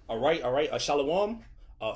All right, all right. Shalom.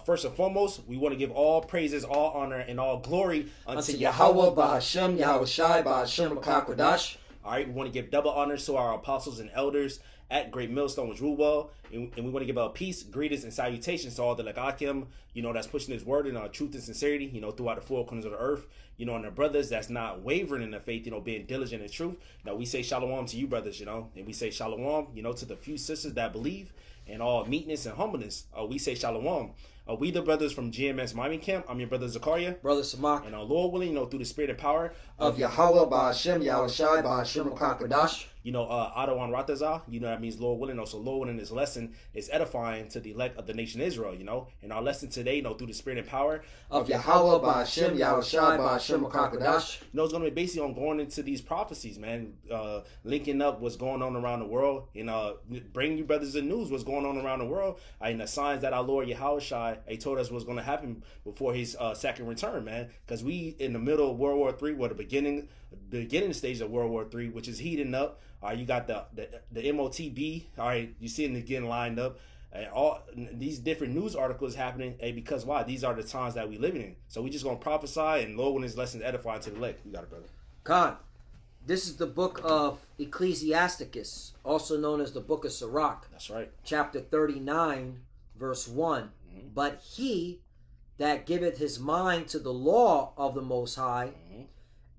First and foremost, we want to give all praises, all honor, and all glory unto Yahweh, Yahweh. Bahashem, Yahweh Shai, Bahashem, Kodash. All right, we want to give double honors to our apostles and elders at Great Millstone, which rule well, and we want to give a peace, greetings, and salutations to all the Legakim, that's pushing His word in truth and sincerity, throughout the four corners of the earth, and our brothers that's not wavering in the faith, being diligent in truth. Now we say shalom to you, brothers, and we say shalom, to the few sisters that believe, and all meekness and humbleness. We say shalom. We the brothers from GMS Miami Camp. I'm your brother Zakaria. Brother Samak. And our Lord willing, through the spirit and power of Yahweh, Bahashem, Yahweh Shai, Bahashem, Kodash. Adawan Rataza, that means Lord willing. Also, Lord willing, this lesson is edifying to the elect of the nation Israel, And our lesson today, through the spirit and power of Yahweh, Bahashem, Yahweh Shai, Bahashem, Kodash. It's going to be basically on going into these prophecies, man. Linking up what's going on around the world, and bringing you brothers the news, what's going on around the world, and the signs that our Lord Yahweh Shai, he told us what's going to happen before his second return, man. Because we in the middle of World War III, the beginning stage of World War III, which is heating up. You got the MOTB. All right, you see it getting lined up. All these different news articles happening. Because why? These are the times that we living in. So we just gonna prophesy, and Lord, when His lessons edifying to the elect. You got it, brother. Khan, this is the book of Ecclesiasticus, also known as the book of Sirach. That's right. Chapter 39, verse 1. Mm-hmm. But he that giveth his mind to the law of the Most High, mm-hmm,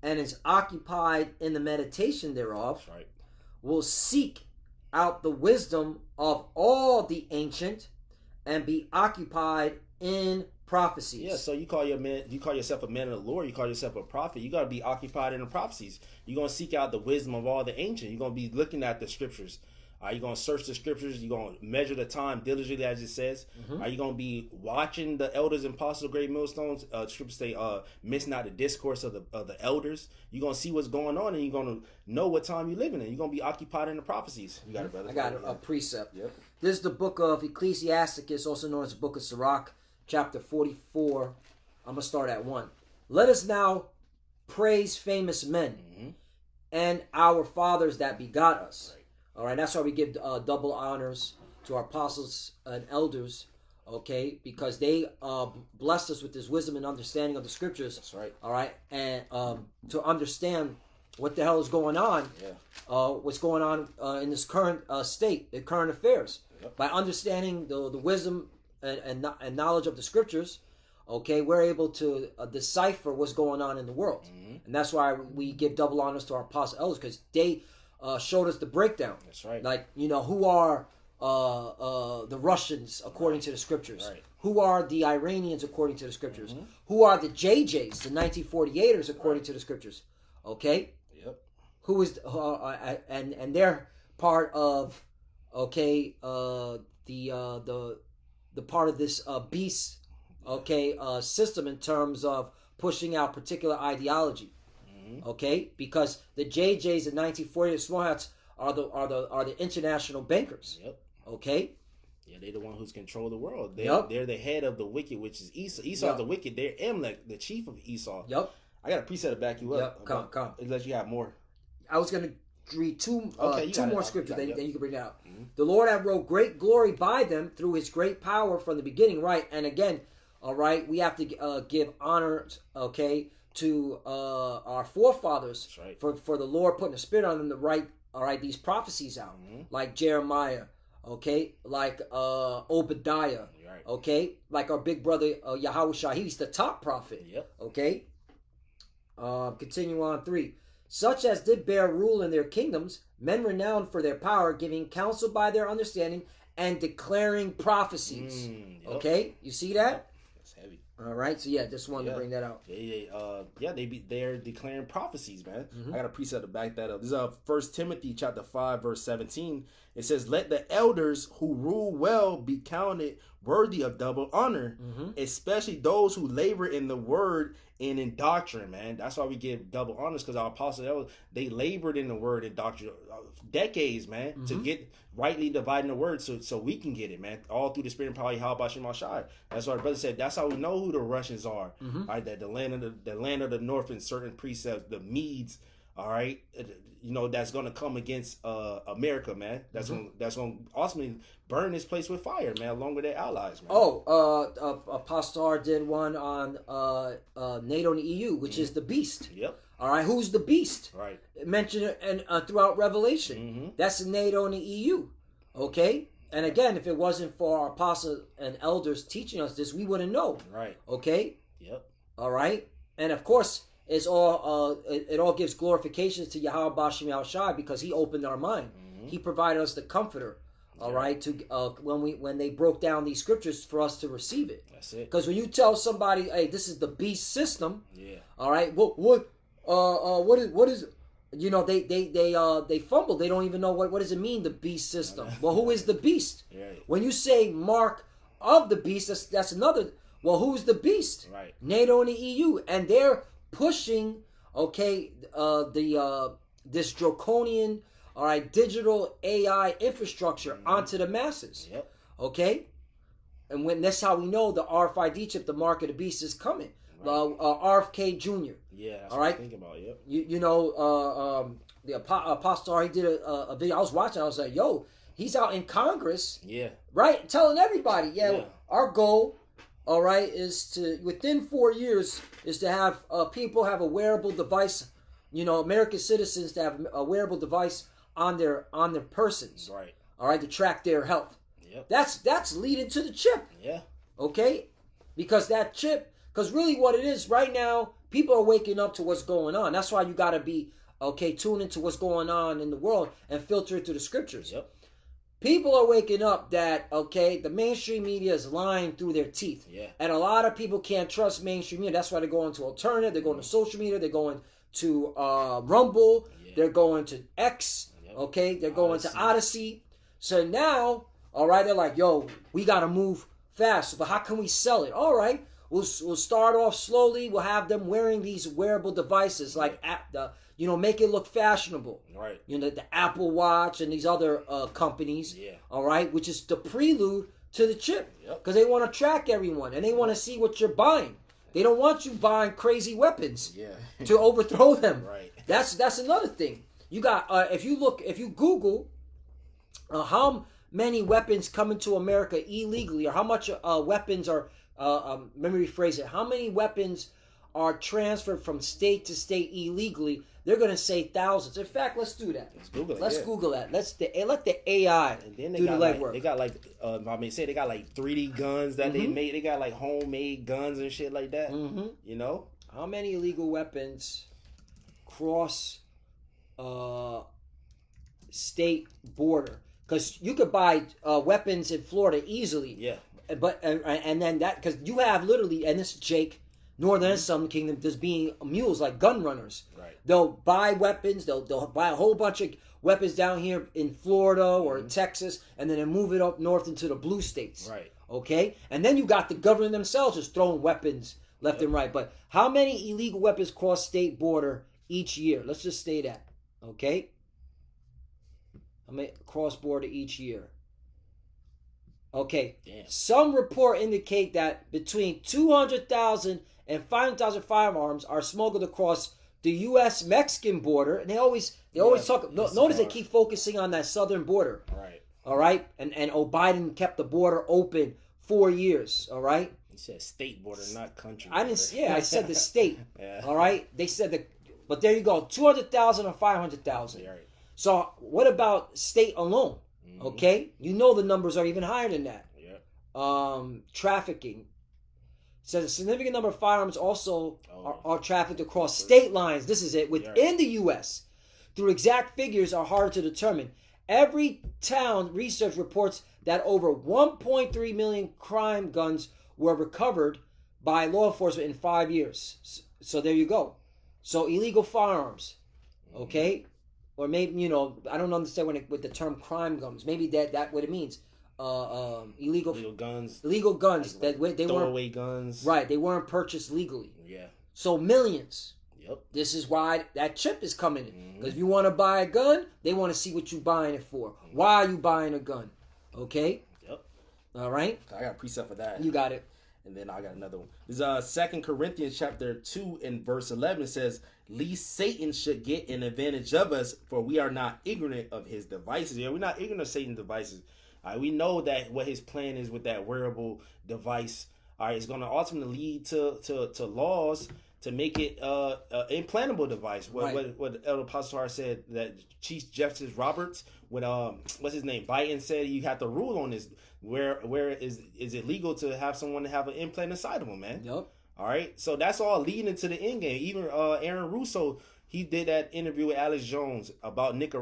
and is occupied in the meditation thereof, that's right, will seek out the wisdom of all the ancient and be occupied in prophecies. Yeah, so you call yourself a man of the Lord, you call yourself a prophet, you got to be occupied in the prophecies. You're going to seek out the wisdom of all the ancient. You're going to be looking at the scriptures. You're going to search the scriptures. You're going to measure the time diligently, as it says. Mm-hmm. You're going to be watching the elders and apostles of Great Millstones. Scriptures say, miss not the discourse of the elders. You're going to see what's going on, and you're going to know what time you're living in. You're going to be occupied in the prophecies. You got it, brother. I got a precept. Yep. This is the book of Ecclesiasticus, also known as the book of Sirach, chapter 44. I'm going to start at 1. Let us now praise famous men, mm-hmm, and our fathers that begot us. Right. All right, that's why we give double honors to our apostles and elders, okay, because they blessed us with this wisdom and understanding of the scriptures. That's right. All right, and to understand what the hell is going on, what's going on in this current state, the current affairs. Yep. By understanding the wisdom and knowledge of the scriptures, okay, we're able to decipher what's going on in the world. Mm-hmm. And that's why we give double honors to our apostle elders, because they showed us the breakdown. That's right. Like, who are the Russians according to the scriptures? Right. Who are the Iranians according to the scriptures? Mm-hmm. Who are the JJs, the 1948ers according to the scriptures? Okay. Yep. Who is and they're part of the part of this beast system in terms of pushing out particular ideology. Okay, because the JJs in 1940, the small hats are the international bankers. Yep. Okay. Yeah, they're the one who's control the world. They're the head of the wicked, which is Esau. Esau's the wicked. They're Amalek, the chief of Esau. Yep. I got a preset to back you up. Yep. Come. Unless you have more. I was gonna read two more scriptures. Then you can bring that out. Mm-hmm. The Lord had wrote great glory by them through His great power from the beginning. Right, and again, all right, we have to give honor. Okay. To our forefathers, right, for the Lord putting the Spirit on them to write, all right, these prophecies out, mm-hmm, like Jeremiah, okay, like Obadiah, right, okay, like our big brother Yahweh Shai, he's the top prophet. Yep. Okay. Continue on 3. Such as did bear rule in their kingdoms, men renowned for their power, giving counsel by their understanding and declaring prophecies. Yep. Okay, you see that? That's heavy. All right, so just wanted to bring that out. They're declaring prophecies, man. Mm-hmm. I got a precept to back that up. This is 1 Timothy chapter 5, verse 17. It says, "Let the elders who rule well be counted worthy of double honor, mm-hmm, especially those who labor in the word and in doctrine." Man, that's why we give double honors, because our apostles elders, they labored in the word and doctrine decades, man, mm-hmm, to get rightly dividing the word, so we can get it, man, all through the spirit and power of Yahweh Shem Shai. That's why the brother said. That's how we know who the Russians are. Mm-hmm. Right, that the land of the north in certain precepts, the Medes, all right, that's going to come against America, man. That's going to ultimately burn this place with fire, man, along with their allies, man. Apostle did one on NATO and the EU, which is the beast. Yep. All right, who's the beast? Right. Mentioned and throughout Revelation. That's the NATO and the EU. Okay. And again, if it wasn't for our apostles and elders teaching us this, we wouldn't know. Right. Okay. Yep. All right. And of course, it's all it all gives glorifications to Yahweh Bashim Yahushai because He opened our mind. He provided us the Comforter. All right. To when they broke down these scriptures for us to receive it. That's it. Because when you tell somebody, hey, this is the beast system. Yeah. All right. What is they fumble. They don't even know what does it mean, the beast system. Well, who is the beast? Right. When you say mark of the beast, that's another. Well, who's the beast? Right. NATO and the EU, and they're pushing this draconian, all right, digital AI infrastructure onto the masses. Yep. Okay, and that's how we know the RFID chip, the mark of the beast, is coming. Right. RFK Jr. Yeah, that's all what right. I'm thinking about. Yep. The Apostle, he did a video. I was watching. I was like, yo, he's out in Congress. Yeah. Right, telling everybody, our goal, all right, is to within 4 years is to have people have a wearable device. American citizens to have a wearable device on their persons. Right. All right, to track their health. Yep. That's leading to the chip. Yeah. Okay, because that chip. Because really what it is right now, people are waking up to what's going on. That's why you got to be, tuned into what's going on in the world and filter it through the scriptures. Yep. People are waking up that, the mainstream media is lying through their teeth. Yeah. And a lot of people can't trust mainstream media. That's why they're going to alternative. They're going to social media. They're going to Rumble. Yeah. They're going to X. Yep. Okay. They're going to Odyssey. So now, all right, they're like, yo, we got to move fast. But how can we sell it? All right. We'll start off slowly. We'll have them wearing these wearable devices, like make it look fashionable. Right. The Apple Watch and these other companies. Yeah. All right, which is the prelude to the chip, because Yep. they want to track everyone and they want to see what you're buying. They don't want you buying crazy weapons. Yeah. To overthrow them. Right. That's another thing. You got if you Google how many weapons come into America illegally, or how much weapons are. Let me rephrase it. How many weapons are transferred from state to state illegally? They're going to say thousands. In fact, let's do that. Let's Google it. Let's Google that. Let the AI do the legwork. They got they got like 3D guns that they made. They got like homemade guns and shit like that. How many illegal weapons cross state border? Because you could buy weapons in Florida easily. Yeah. But and then that, because you have literally, and this is Jake, Northern and Southern Kingdom, there's being mules like gun runners. Right. They'll buy weapons. They'll buy a whole bunch of weapons down here in Florida or in Texas, and then they move it up north into the blue states. Right. Okay. And then you got the government themselves just throwing weapons left and right. But how many illegal weapons cross state border each year? Let's just say that. Okay. How many cross border each year? Okay. Damn. Some report indicate that between 200,000 and 500,000 firearms are smuggled across the U.S.-Mexican border, and they always talk. Notice they keep focusing on that southern border. Right. All right, and Biden kept the border open 4 years. All right. You said state border, not country. I didn't. Yeah, I said the state. Yeah. All right. They said but there you go. 200,000 or 500,000. Yeah, right. So what about state alone? Okay, the numbers are even higher than that. Yeah. Trafficking says a significant number of firearms also are trafficked across state lines. This is it within the U.S. Through exact figures are hard to determine. Every town research reports that over 1.3 million crime guns were recovered by law enforcement in 5 years. So there you go. So illegal firearms, okay. Or maybe, I don't understand with the term crime guns. Maybe that what it means. Illegal guns. Illegal guns. Like they throwaway guns. Right. They weren't purchased legally. Yeah. So millions. Yep. This is why that chip is coming in. Because if you want to buy a gun, they want to see what you're buying it for. Why are you buying a gun? Okay? Yep. All right? I got a precept for that. You got it. And then I got another one. This is 2 Corinthians chapter 2 and verse 11. It says, "Lest Satan should get an advantage of us, for we are not ignorant of his devices." Yeah, we're not ignorant of Satan's devices. All right, we know that what his plan is with that wearable device. All right, it's going to ultimately lead to laws to make it an implantable device. What Elder Pastor said, that Chief Justice Roberts, when what's his name, Biden said you have to rule on this. Where is it legal to have someone to have an implant inside of them, man? Yep. All right, so that's all leading to the end game. Even Aaron Russo, he did that interview with Alex Jones about Nick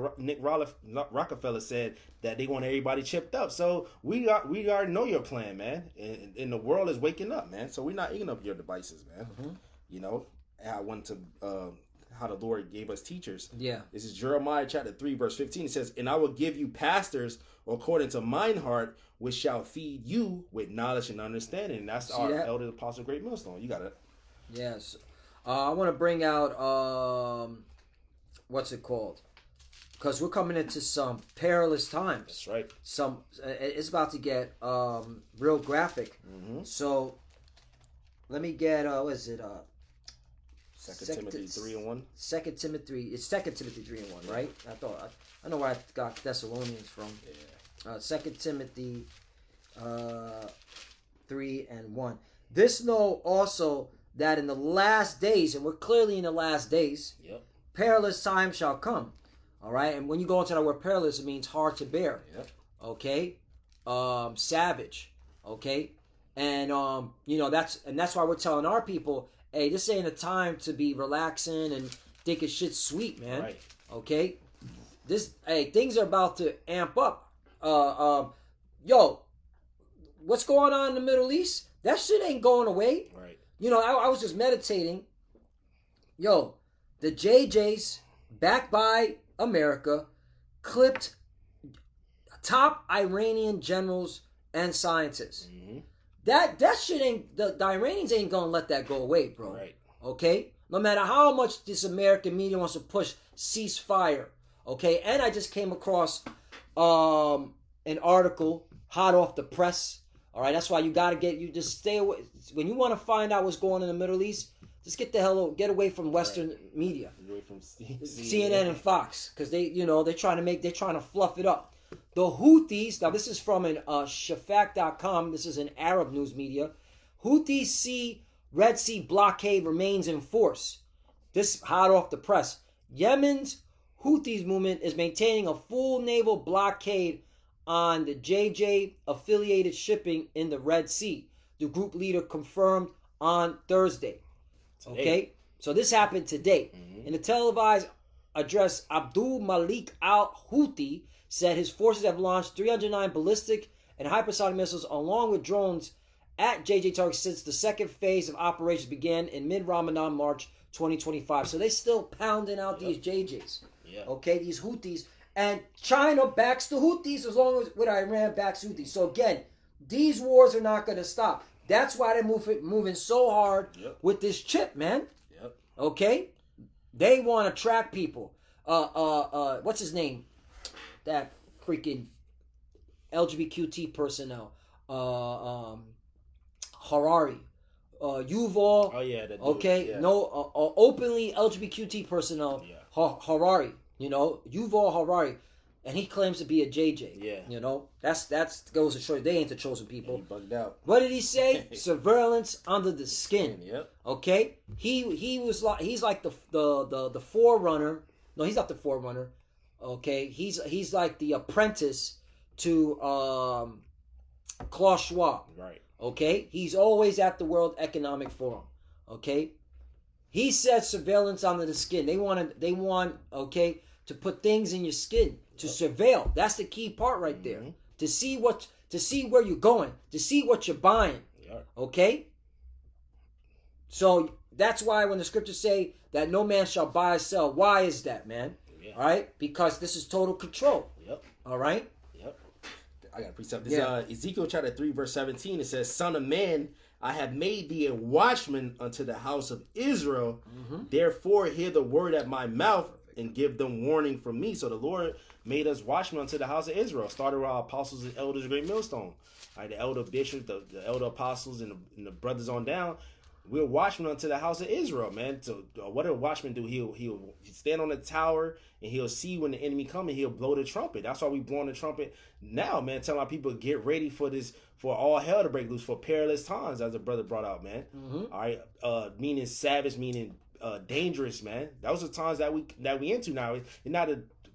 Rockefeller, said that they want everybody chipped up. So we already know your plan, man, and the world is waking up, man. So we're not ignorant of your devices, man. Mm-hmm. You know, I went to how the Lord gave us teachers. Yeah. This is Jeremiah chapter 3, verse 15. It says, "And I will give you pastors according to mine heart, which shall feed you with knowledge and understanding." And that's our elder apostle, Great Millstone. You got it. Yes. I want to bring out, what's it called? Because we're coming into some perilous times. That's right. It's about to get real graphic. Mm-hmm. So let me get, what is it? 2 Timothy 3:1. 2 Timothy. It's 2 Timothy 3:1, right? I know where I got Thessalonians from. Yeah. 2 Timothy 3:1. This know also that in the last days, and we're clearly in the last days, yep, perilous times shall come. All right, and when you go into that word perilous, it means hard to bear. Yep. Okay, savage. Okay, and that's why we're telling our people, hey, this ain't a time to be relaxing and thinking shit's sweet, man. Right. Okay, things are about to amp up. Yo, what's going on in the Middle East? That shit ain't going away. Right. You know, I was just meditating. Yo, the JJs, backed by America, clipped top Iranian generals and scientists. Mm-hmm. That shit ain't, the Iranians ain't gonna let that go away, bro. Right. Okay? No matter how much this American media wants to push ceasefire. Okay? And I just came across an article hot off the press. All right, that's why you just stay away. When you want to find out what's going on in the Middle East, just get away from Western media. Get away from CNN and Fox, because they're trying to fluff it up. The Houthis, now this is from an Shafak.com, this is an Arab news media. Houthis Red Sea blockade remains in force. This hot off the press. Yemen's Houthis movement is maintaining a full naval blockade on the JJ affiliated shipping in the Red Sea. The group leader confirmed on Thursday. Okay, so this happened today. Mm-hmm. In a televised address, Abdul Malik al-Houthi said his forces have launched 309 ballistic and hypersonic missiles along with drones at JJ targets since the second phase of operations began in mid-Ramadan, March 2025. So they still pounding out these JJs. Yeah. Okay, these Houthis. And China backs the Houthis as long as Iran backs Houthis. So again, these wars are not going to stop. That's why they're moving so hard with this chip, man. Yep. Okay? They want to track people. What's his name? That freaking LGBTQ personnel. Harari. Yuval. Oh, yeah. Okay? Yeah. No, openly LGBTQ personnel. Yeah. Harari. Yuval Harari. And he claims to be a JJ. Yeah. That's goes to show you they ain't the chosen people. And he bugged out. What did he say? Surveillance under the skin. Yep. Okay? He's like the forerunner. No, he's not the forerunner. Okay? He's like the apprentice to Klaus Schwab. Right. Okay? He's always at the World Economic Forum. Okay? He said surveillance under the skin. They want to put things in your skin, to surveil. That's the key part right there. Mm-hmm. To see where you're going, to see what you're buying. Yeah. Okay? So that's why when the scriptures say that no man shall buy or sell, why is that, man? Yeah. All right? Because this is total control. Yep. All right? Yep. I got a precept. This Ezekiel chapter 3, verse 17. It says, "Son of man, I have made thee a watchman unto the house of Israel. Mm-hmm. Therefore hear the word at my mouth and give them warning from me. So the Lord made us watchmen unto the house of Israel. Started with our apostles and elders, great millstone. All right, the elder bishops, the elder apostles, and the brothers on down. We're watchmen unto the house of Israel, man. So what did a watchman do? He'll stand on the tower and he'll see when the enemy comes and he'll blow the trumpet. That's why we blowing the trumpet now, man. Telling our people get ready for this, for all hell to break loose, for perilous times, as the brother brought out, man. All right, meaning savage, meaning dangerous, man. Those are times that we into now. It's not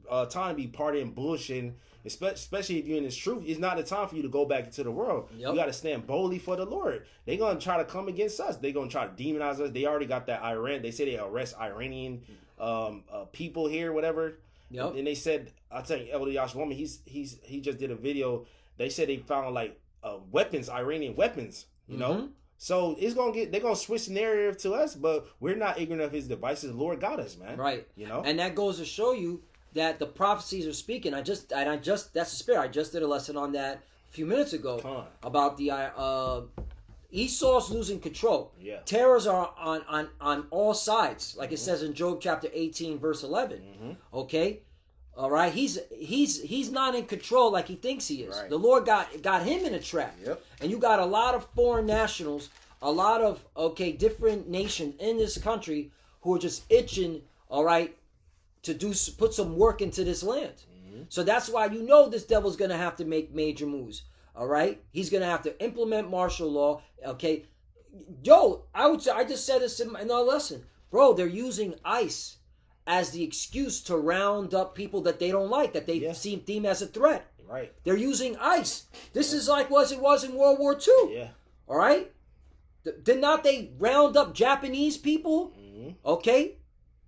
a time to be partying, bullshitting. Especially if you're in this truth, it's not a time for you to go back into the world. Yep. You got to stand boldly for the Lord. They're going to try to come against us. They're going to try to demonize us. They already got that Iran. They say they arrest Iranian people here, whatever. Yep. And they said, I'll tell you, Elder Yash Woman, he just did a video. They said they found like weapons, Iranian weapons, you know? So they're gonna switch the narrative to us, but we're not ignorant of his devices. The Lord got us, man. Right. You know? And that goes to show you that the prophecies are speaking. That's the spirit. I just did a lesson on that a few minutes ago about the Esau's losing control. Yeah. Terrors are on all sides, like it says in Job chapter 18, verse 11. Okay? All right, he's not in control like he thinks he is. Right. The Lord got him in a trap. Yep. And you got a lot of foreign nationals, a lot of different nations in this country who are just itching, all right, to put some work into this land. So that's why this devil's gonna have to make major moves. All right, he's gonna have to implement martial law. Okay, I just said this in our lesson, bro. They're using ICE as the excuse to round up people that they don't like, that they deem as a threat. Right. They're using ICE. This is like it was in World War II. Yeah. All right. Did not they round up Japanese people? Okay.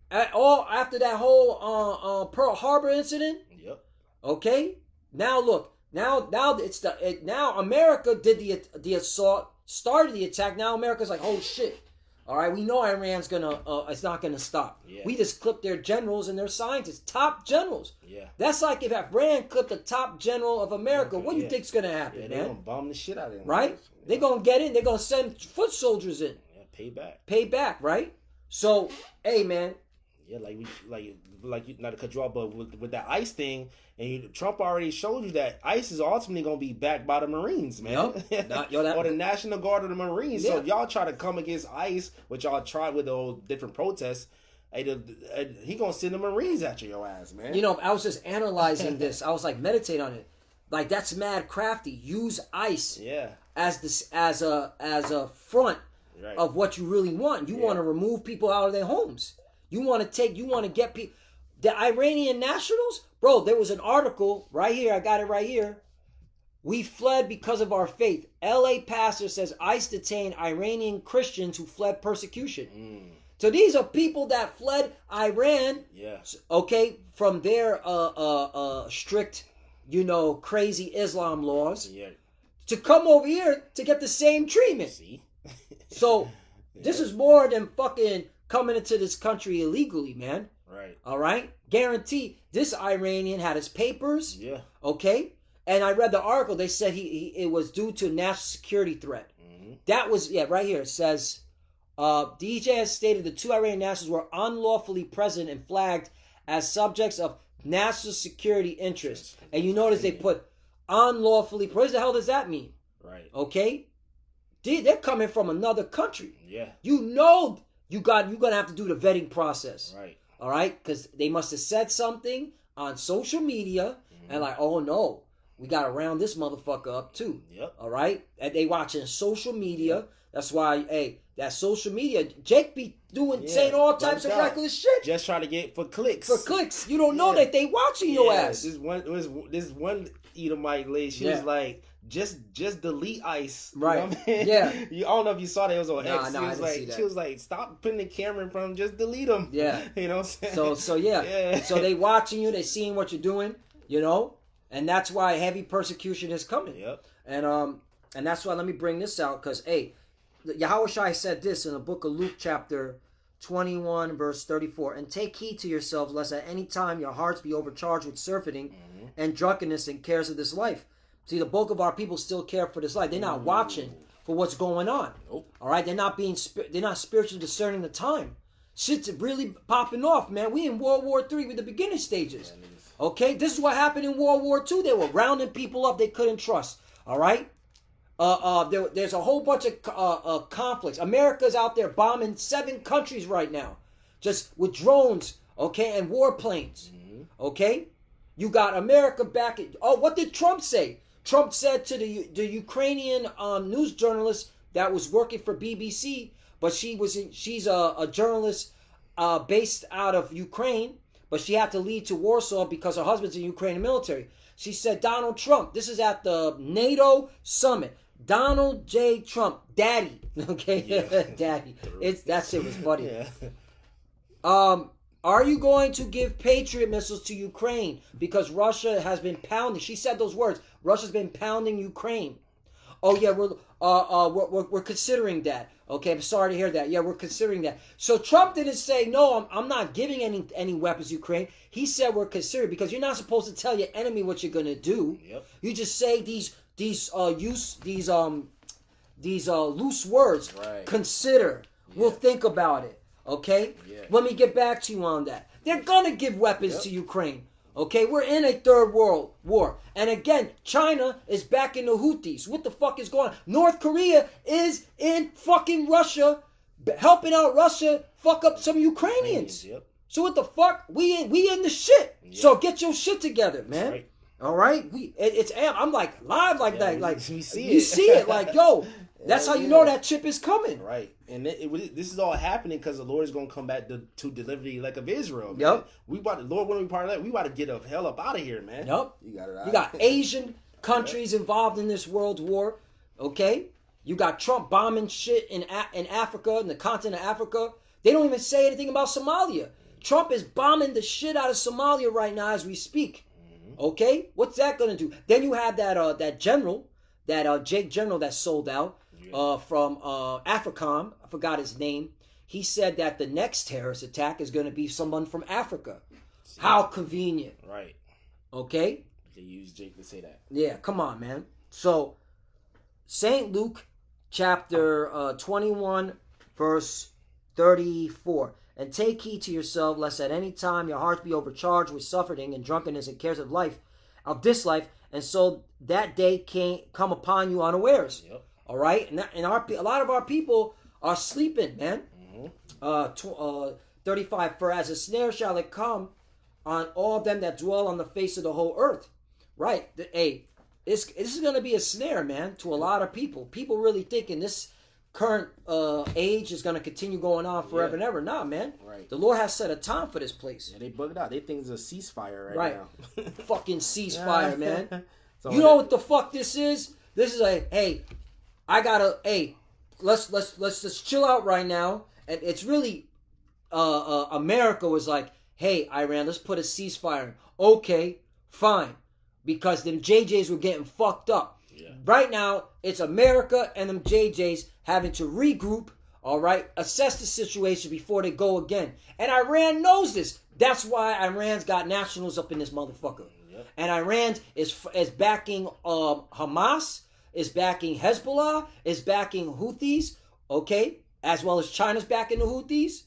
After that whole Pearl Harbor incident. Yep. Okay. Now look. Now now America did the assault, started the attack. Now America's like, oh shit. All right, we know Iran's it's not gonna stop. Yeah. We just clipped their generals and their scientists, top generals. Yeah. That's like if Iran clipped the top general of America. What do you think's gonna happen, man? They're gonna bomb the shit out of them. Right? Yeah. They're gonna get in. They're gonna send foot soldiers in. Yeah, pay back. Pay back, right? So, hey, man. Yeah, like you, not to cut you off, but with that ICE thing, and Trump already showed you that ICE is ultimately going to be backed by the Marines, man. Yep. Or the National Guard of the Marines. Yeah. So if y'all try to come against ICE, which y'all tried with those different protests, he going to send the Marines after your ass, man. I was just analyzing this. I was like, meditate on it. Like, that's mad crafty. Use ICE as a front of what you really want. You want to remove people out of their homes. You want to get people. The Iranian nationals, bro, there was an article right here. I got it right here. We fled because of our faith. LA pastor says ICE detained Iranian Christians who fled persecution. So these are people that fled Iran, okay, from their strict, crazy Islam laws to come over here to get the same treatment. See? So this is more than fucking coming into this country illegally, man. Right. All right? Guarantee this Iranian had his papers. Yeah. Okay? And I read the article. They said it was due to national security threat. That was, right here. It says, DJ has stated the two Iranian nationals were unlawfully present and flagged as subjects of national security interest. And you notice they put unlawfully. What the hell does that mean? Right. Okay? They're coming from another country. Yeah. You're going to have to do the vetting process. Right. All right? Because they must have said something on social media and like, oh no, we got to round this motherfucker up too. Yep. All right? And they watching social media. That's why, hey, that social media, Jake be saying all types of reckless shit. Just trying to get for clicks. For clicks. You don't know that they watching your ass. This one Edomite lady, she was like, just delete ICE. Right. You know what I mean? Yeah. I don't know if you saw that. It was on X. She was like, stop putting the camera in front of them. Just delete them. Yeah. You know what I'm saying? So yeah. So they watching you. They seeing what you're doing, and that's why heavy persecution is coming. Yep. And that's why let me bring this out because, hey, Yahushua said this in the book of Luke chapter 21 verse 34. And take heed to yourselves lest at any time your hearts be overcharged with surfeiting and drunkenness and cares of this life. See, the bulk of our people still care for this life. They're not watching for what's going on. Nope. All right, they're not spiritually discerning the time. Shit's really popping off, man. We in World War III with the beginning stages. Okay, this is what happened in World War II. They were rounding people up they couldn't trust. All right. There's a whole bunch of conflicts. America's out there bombing 7 countries right now, just with drones, okay, and warplanes. Okay, you got America back. What did Trump say? Trump said to the Ukrainian news journalist that was working for BBC, but she's a journalist based out of Ukraine, but she had to leave to Warsaw because her husband's in the Ukrainian military. She said, Donald Trump, this is at the NATO summit. Donald J. Trump, daddy, okay, yeah. Daddy. That shit was funny. Yeah. Are you going to give Patriot missiles to Ukraine because Russia has been pounding? She said those words. Russia's been pounding Ukraine. Oh yeah, we're considering that. Okay, I'm sorry to hear that. Yeah, we're considering that. So Trump didn't say no. I'm not giving any weapons to Ukraine. He said we're considering, because you're not supposed to tell your enemy what you're gonna do. Yep. You just say these loose words. Right. Consider. Yeah. We'll think about it. Okay. Yeah. Let me get back to you on that. They're gonna give weapons to Ukraine. Okay, we're in a third world war. And again, China is backing the Houthis. What the fuck is going on? North Korea is in fucking Russia, helping out Russia fuck up some Ukrainians. Yep. So what the fuck? We in the shit. Yep. So get your shit together, man. Right. All right? I'm like live like that. Like we see you see it like, yo, that's how you know that chip is coming. Right. And this is all happening because the Lord is going to come back to deliver the elect of Israel. Man. Yep. Lord, when we part of that, we about to get the hell up out of here, man. Yep. You got Asian countries involved in this world war. Okay. You got Trump bombing shit in Africa, in the continent of Africa. They don't even say anything about Somalia. Trump is bombing the shit out of Somalia right now as we speak. Okay. What's that going to do? Then you have that general, that Jake General that sold out. From AFRICOM, I forgot his name. He said that the next terrorist attack is going to be someone from Africa. How convenient. Right. Okay? They use Jake to say that. Yeah, come on, man. So, St. Luke chapter 21, verse 34. And take heed to yourself, lest at any time your hearts be overcharged with suffering and drunkenness and cares of this life, and so that day can't come upon you unawares. Yep. All right, and a lot of our people are sleeping, man. 35. For as a snare shall it come on all them that dwell on the face of the whole earth. Right. This is going to be a snare, man, to a lot of people. People really thinking this current age is going to continue going on forever and ever. Nah, man. Right. The Lord has set a time for this place. Yeah, they bugged out. They think it's a ceasefire right now. Fucking ceasefire, man. So you know what the fuck this is? This is let's just chill out right now. And it's really, America was like, hey, Iran, let's put a ceasefire. Okay, fine. Because them JJs were getting fucked up. Yeah. Right now, it's America and them JJs having to regroup, all right, assess the situation before they go again. And Iran knows this. That's why Iran's got nationals up in this motherfucker. Yep. And Iran is backing Hamas, is backing Hezbollah, is backing Houthis, okay? As well as China's backing the Houthis.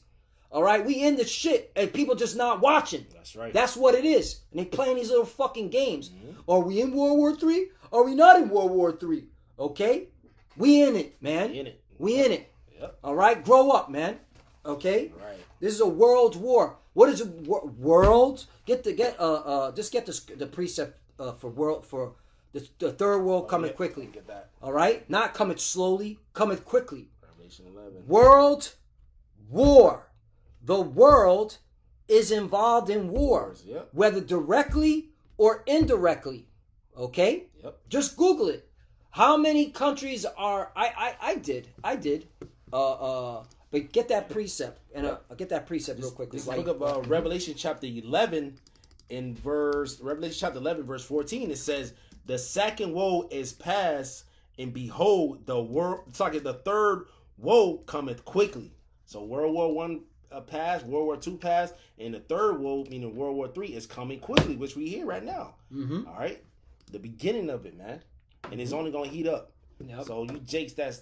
All right? We in the shit, and people just not watching. That's right. That's what it is. And they playing these little fucking games. Mm-hmm. Are we in World War III? Are we not in World War III? Okay? We in it, man. We in it. Yep. All right? Grow up, man. Okay? Right. This is a world war. What is a world? Just get the precept for the third world coming quickly. Get that. All right? Not coming slowly, coming quickly. Revelation 11. World war. The world is involved in war, whether directly or indirectly. Okay? Yep. Just Google it. How many countries are I did. But get that precept and I'll get that precept real quick. This book of Revelation chapter 11 Revelation chapter 11 verse 14, it says, the second woe is past, and behold, the third woe cometh quickly. So World War One passed, World War II passed, and the third woe, meaning World War III, is coming quickly, which we hear right now. Mm-hmm. All right, the beginning of it, man, and it's only gonna heat up. Yep. So you jakes that's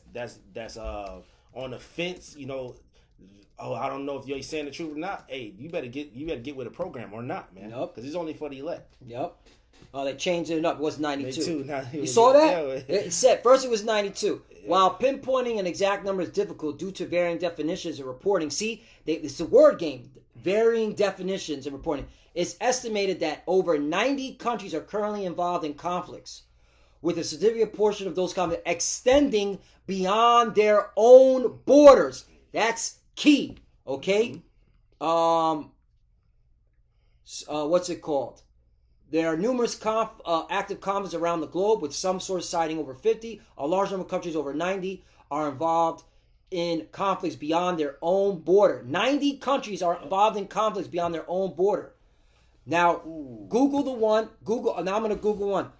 on the fence, oh, I don't know if you're saying the truth or not. Hey, you better get with a program or not, man. Yep. Because it's only for the elect. Yep. They changed it up. It was 92. You saw that? It said first it was 92. Yeah. While pinpointing an exact number is difficult due to varying definitions and reporting. See, it's a word game. Varying definitions and reporting. It's estimated that over 90 countries are currently involved in conflicts, with a significant portion of those conflicts extending beyond their own borders. That's key. Okay? Mm-hmm. What's it called? There are numerous active conflicts around the globe, with some sources citing over 50. A large number of countries, over 90, are involved in conflicts beyond their own border. 90 countries are involved in conflicts beyond their own border. Now, Google the one. Now I'm going to Google one.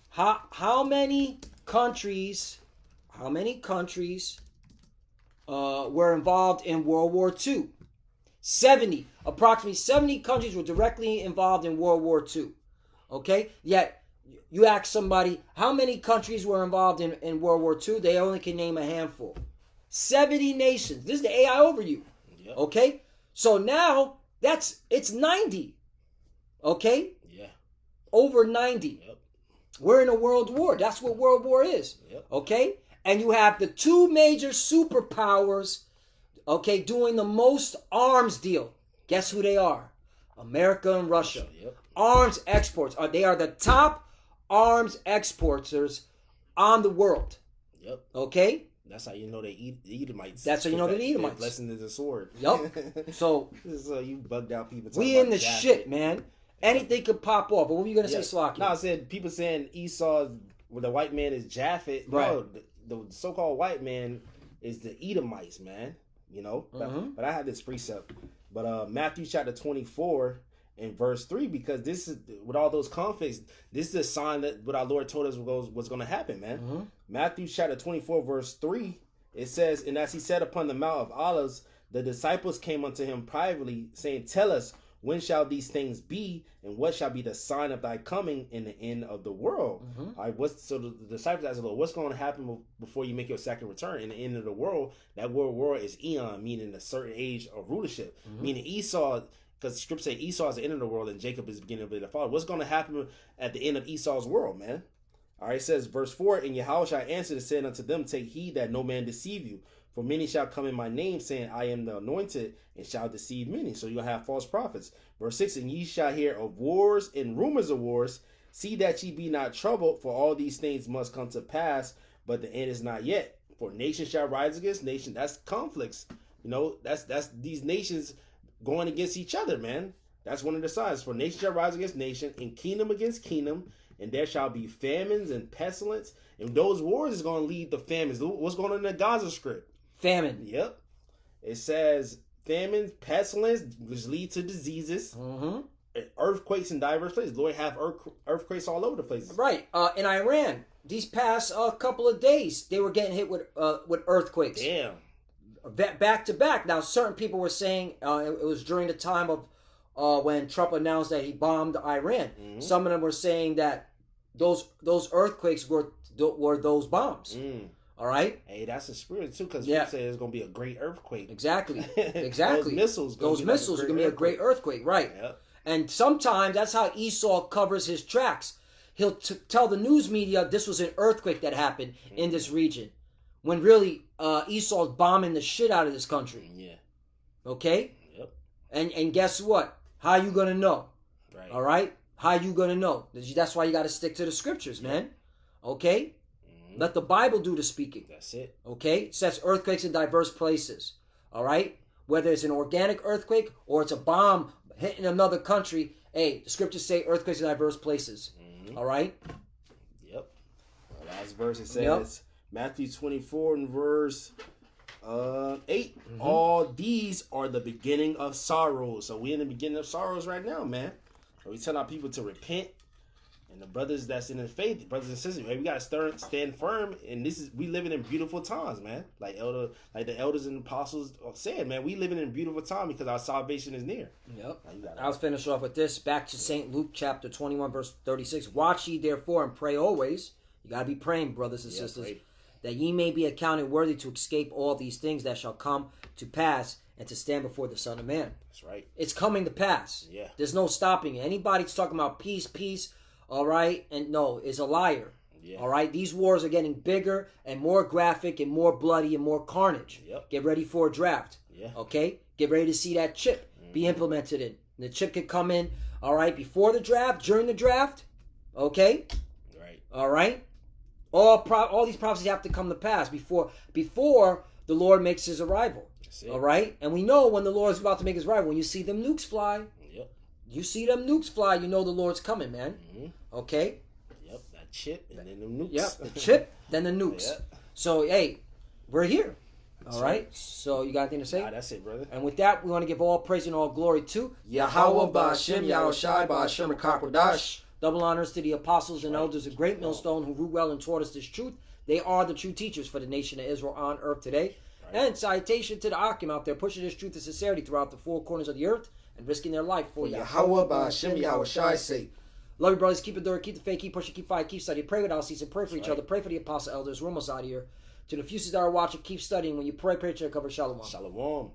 How many countries were involved in World War II? 70. Approximately 70 countries were directly involved in World War II. Okay? Yet, you ask somebody, how many countries were involved in World War II? They only can name a handful. 70 nations. This is the AI overview. Yep. Okay? So now, it's 90. Okay? Yeah. Over 90. Yep. We're in a world war. That's what world war is. Yep. Okay? And you have the two major superpowers, okay, doing the most arms deal. Guess who they are? America and Russia. Yep. Arms exports. They are the top arms exporters on the world. Yep. Okay? That's how you know they eat the Edomites. That's how you know they're the Edomites. Blessing is a sword. Yep. So you bugged out people. We in the shit, man. Anything could pop off. But what were you gonna say, Slocky? No, I said people saying Esau, the white man is Japhet. Right. No, the so-called white man is the Edomites, man. You know. Mm-hmm. But I had this precept. But Matthew chapter 24 and verse 3, because this is with all those conflicts, this is a sign that what our Lord told us was going to happen, man. Mm-hmm. Matthew chapter 24 verse 3, it says, and as he sat upon the Mount of Olives, the disciples came unto him privately, saying, tell us, when shall these things be, and what shall be the sign of thy coming in the end of the world? Mm-hmm. All right, so the disciples asked the Lord, what's going to happen before you make your second return in the end of the world? That world is eon, meaning a certain age of rulership. Mm-hmm. Meaning Esau, because scripture say Esau is the end of the world and Jacob is the beginning of the father. What's going to happen at the end of Esau's world, man? All right, it says, verse 4, and Yahushua answered and said unto them, take heed that no man deceive you. For many shall come in my name, saying, I am the anointed, and shall deceive many. So you'll have false prophets. Verse 6, and ye shall hear of wars and rumors of wars. See that ye be not troubled, for all these things must come to pass, but the end is not yet. For nation shall rise against nation. That's conflicts. You know, that's these nations going against each other, man. That's one of the signs. For nation shall rise against nation, and kingdom against kingdom, and there shall be famines and pestilence. And those wars is going to lead to famines. What's going on in the Gaza Strip? Famine. Yep. It says famine, pestilence, which lead to diseases, mm-hmm. earthquakes in diverse places. Lord, have earthquakes all over the place. Right. In Iran, these past couple of days, they were getting hit with earthquakes. Damn. Back to back. Now, certain people were saying it was during the time of when Trump announced that he bombed Iran. Mm-hmm. Some of them were saying that those earthquakes were those bombs. Mm. All right. Hey, that's a spirit too, because people say there's going to be a great earthquake. Exactly. Those missiles are going to be a great earthquake, right? Yep. And sometimes that's how Esau covers his tracks. He'll tell the news media this was an earthquake that happened in this region, when really Esau's bombing the shit out of this country. Yeah. Okay. Yep. And guess what? How you gonna know? Right. All right. How you gonna know? That's why you got to stick to the scriptures, man. Okay. Let the Bible do the speaking. That's it. Okay? It says earthquakes in diverse places. All right? Whether it's an organic earthquake or it's a bomb hitting another country, hey, the scriptures say earthquakes in diverse places. Mm-hmm. All right? Yep. Last verse it says, Matthew 24 and verse 8. Mm-hmm. All these are the beginning of sorrows. So we're in the beginning of sorrows right now, man. So we tell our people to repent. And the brothers that's in the faith, brothers and sisters, man, we gotta stand firm. And we living in beautiful times, man. Like the elders and apostles said, man, we living in beautiful time because our salvation is near. Yep. I'll finish off with this. Back to St. Luke chapter 21, verse 36. Watch ye therefore and pray always. You gotta be praying, brothers and sisters, that ye may be accounted worthy to escape all these things that shall come to pass and to stand before the Son of Man. That's right. It's coming to pass. Yeah. There's no stopping it. Anybody that's talking about peace, peace, all right, and no, is a liar. Yeah. All right, these wars are getting bigger and more graphic and more bloody and more carnage. Yep. Get ready for a draft. Yeah. Okay? Get ready to see that chip be implemented in. The chip could come in, all right, before the draft, during the draft. Okay? Right. All right? All these prophecies have to come to pass before the Lord makes his arrival. All right? And we know when the Lord is about to make his arrival, when you see them nukes fly, you see them nukes fly, you know the Lord's coming, man. Okay? Yep, that chip and then the nukes. Yep, the chip, then the nukes. So, hey, we're here. All right? So, you got anything to say? Nah, that's it, brother. And with that, we want to give all praise and all glory to Yahweh, Ba'ashem, Yahushai, Ba'ashem, Rakakwadash. Double honors to the apostles and elders of Great Millstone who ruled well and taught us this truth. They are the true teachers for the nation of Israel on earth today. Right. And citation to the Akim out there pushing this truth and sincerity throughout the four corners of the earth and risking their life for Yahweh, Ba'ashem, Yahushai's sake. Love you, brothers. Keep it door, keep the faith, keep pushing, keep fighting, keep studying. Pray without ceasing. Pray for each other. Pray for the apostle elders. We're almost out of here. To the fuses that are watching, keep studying. When you pray, pray to cover. Shalom. Shalom.